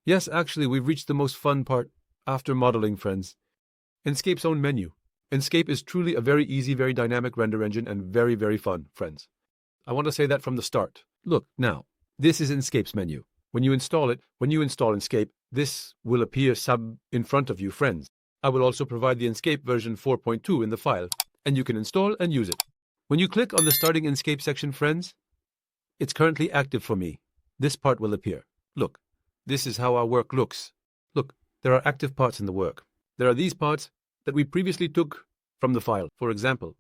Yes, actually, we've reached the most fun part after modeling, friends. Enscape's own menu. Enscape is truly a very easy, very dynamic render engine and very, very fun, friends. I want to say that from the start. Look, now, this is Enscape's menu. When you install Enscape, this will appear in front of you, friends. I will also provide the Enscape version 4.2 in the file, and you can install and use it. When you click on the starting Enscape section, friends, it's currently active for me. This part will appear. Look, this is how our work looks. Look, there are active parts in the work. There are these parts that we previously took from the file. For example,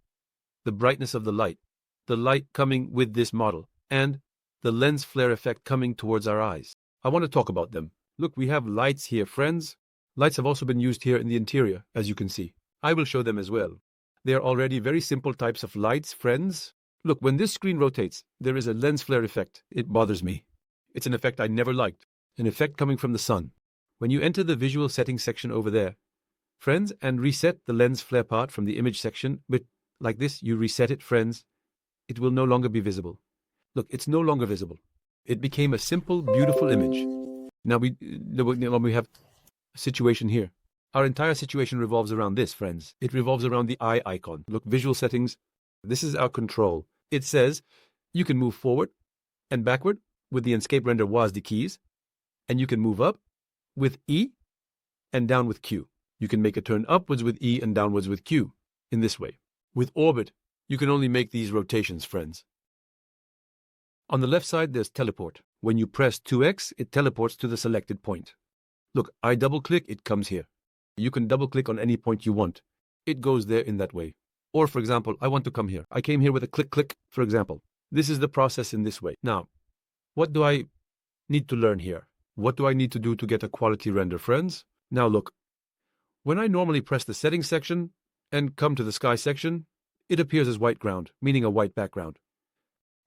the brightness of the light coming with this model, and the lens flare effect coming towards our eyes. I want to talk about them. Look, we have lights here, friends. Lights have also been used here in the interior, as you can see. I will show them as well. They are already very simple types of lights, friends. Look, when this screen rotates, there is a lens flare effect. It bothers me. It's an effect I never liked, an effect coming from the sun. When you enter the visual settings section over there, friends, and reset the lens flare part from the image section, but like this, you reset it, friends, it will no longer be visible. Look, it's no longer visible. It became a simple, beautiful image. Now we have a situation here. Our entire situation revolves around this, friends. It revolves around the eye icon. Look, visual settings. This is our control. It says you can move forward and backward with the Enscape Render WASD keys, and you can move up with E and down with Q. You can make a turn upwards with E and downwards with Q in this way. With Orbit, you can only make these rotations, friends. On the left side, there's Teleport. When you press 2x, it teleports to the selected point. Look, I double-click, it comes here. You can double-click on any point you want. It goes there in that way. Or, for example, I want to come here. I came here with a click, for example. This is the process in this way. Now, what do I need to learn here? What do I need to do to get a quality render, friends? Now look, when I normally press the settings section and come to the sky section, it appears as white ground, meaning a white background.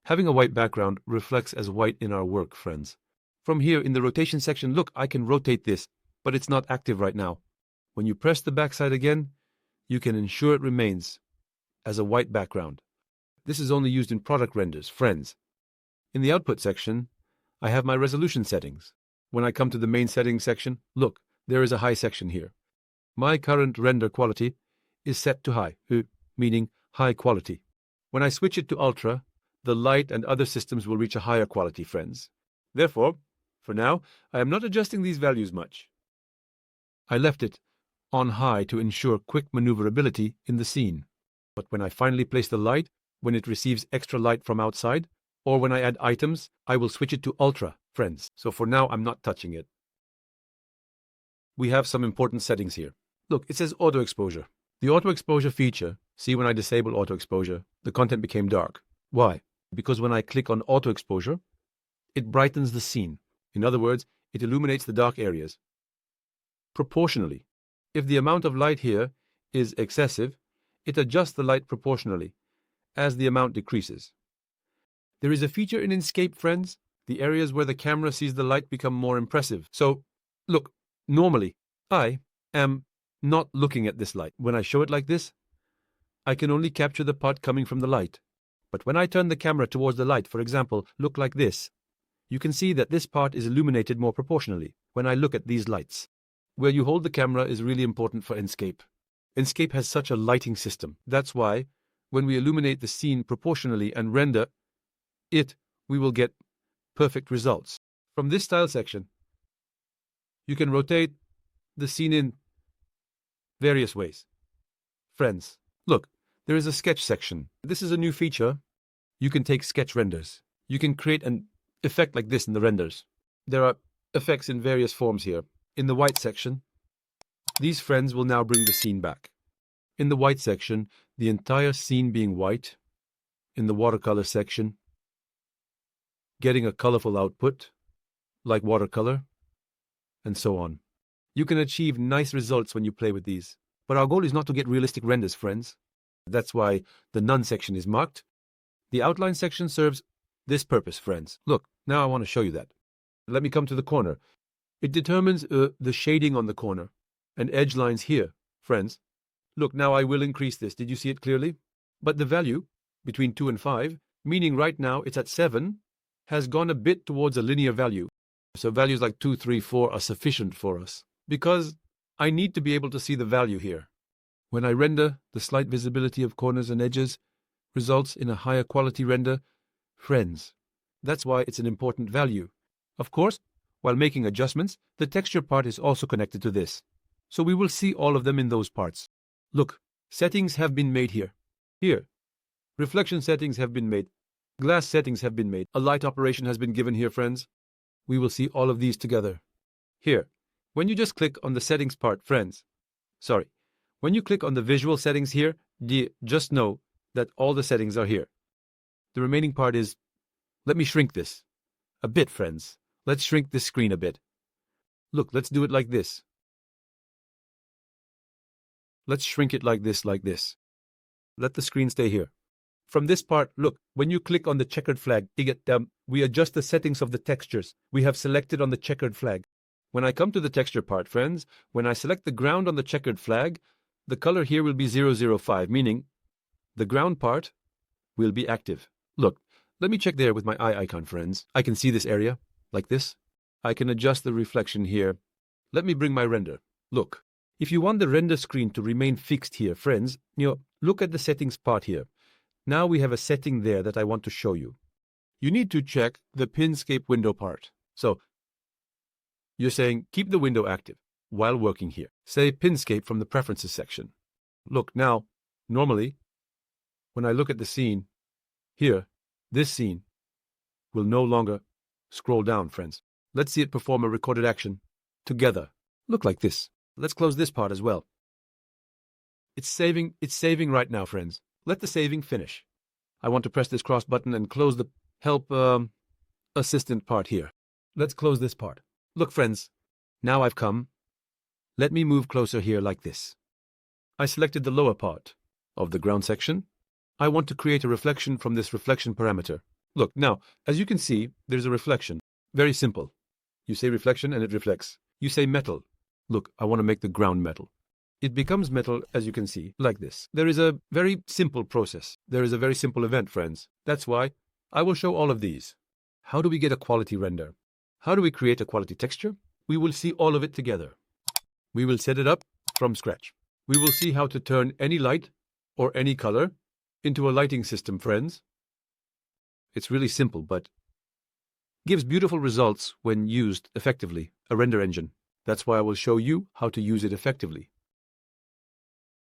Having a white background reflects as white in our work, friends. From here in the rotation section, look, I can rotate this, but it's not active right now. When you press the backside again, you can ensure it remains as a white background. This is only used in product renders, friends. In the output section, I have my resolution settings. When I come to the main settings section, look, there is a high section here. My current render quality is set to high, meaning high quality. When I switch it to ultra, the light and other systems will reach a higher quality, friends. Therefore, for now, I am not adjusting these values much. I left it on high to ensure quick maneuverability in the scene. But when I finally place the light, when it receives extra light from outside, or when I add items, I will switch it to ultra, friends. So for now, I'm not touching it. We have some important settings here. Look, it says auto exposure. The auto exposure feature, see when I disable auto exposure, the content became dark. Why? Because when I click on auto exposure, it brightens the scene. In other words, it illuminates the dark areas. Proportionally. If the amount of light here is excessive, it adjusts the light proportionally as the amount decreases. There is a feature in Enscape, friends. The areas where the camera sees the light become more impressive. So, look, normally, I am not looking at this light. When I show it like this, I can only capture the part coming from the light. But when I turn the camera towards the light, for example, look like this, you can see that this part is illuminated more proportionally when I look at these lights. Where you hold the camera is really important for Enscape. Enscape has such a lighting system. That's why, when we illuminate the scene proportionally and render it, we will get perfect results. From this style section, you can rotate the scene in various ways. Friends, look, there is a sketch section. This is a new feature. You can take sketch renders. You can create an effect like this in the renders. There are effects in various forms here. In the white section, these friends will now bring the scene back. In the white section, the entire scene being white. In the watercolor section, getting a colorful output, like watercolor, and so on. You can achieve nice results when you play with these. But our goal is not to get realistic renders, friends. That's why the none section is marked. The outline section serves this purpose, friends. Look, now I want to show you that. Let me come to the corner. It determines the shading on the corner and edge lines here, friends. Look, now I will increase this. Did you see it clearly? But the value, between 2 and 5, meaning right now it's at 7, has gone a bit towards a linear value. So values like 2, 3, 4 are sufficient for us because I need to be able to see the value here. When I render, the slight visibility of corners and edges results in a higher quality render. Friends, that's why it's an important value. Of course, while making adjustments, the texture part is also connected to this. So we will see all of them in those parts. Look, settings have been made here. Here. Reflection settings have been made. Glass settings have been made. A light operation has been given here, friends. We will see all of these together. Here. When you just click on the settings part, friends. When you click on the visual settings here, just know that all the settings are here. The remaining part is, let me shrink this a bit, friends. Let's shrink this screen a bit. Look, let's do it like this. Let's shrink it like this, like this. Let the screen stay here. From this part, look, when you click on the checkered flag, we adjust the settings of the textures we have selected on the checkered flag. When I come to the texture part, friends, when I select the ground on the checkered flag, the color here will be 005, meaning the ground part will be active. Look, let me check there with my eye icon, friends. I can see this area, like this. I can adjust the reflection here. Let me bring my render. Look, if you want the render screen to remain fixed here, friends, look at the settings part here. Now we have a setting there that I want to show you. You need to check the Enscape window part. So, you're saying keep the window active while working here. Say Enscape from the Preferences section. Look, now, normally, when I look at the scene, here, this scene will no longer scroll down, friends. Let's see it perform a recorded action together. Look like this. Let's close this part as well. It's saving right now, friends. Let the saving finish. I want to press this cross button and close the help assistant part here. Let's close this part. Look, friends, now I've come. Let me move closer here like this. I selected the lower part of the ground section. I want to create a reflection from this reflection parameter. Look, now, as you can see, there's a reflection. Very simple. You say reflection and it reflects. You say metal. Look, I want to make the ground metal. It becomes metal, as you can see, like this. There is a very simple process. There is a very simple event, friends. That's why I will show all of these. How do we get a quality render? How do we create a quality texture? We will see all of it together. We will set it up from scratch. We will see how to turn any light or any color into a lighting system, friends. It's really simple, but gives beautiful results when used effectively, a render engine. That's why I will show you how to use it effectively.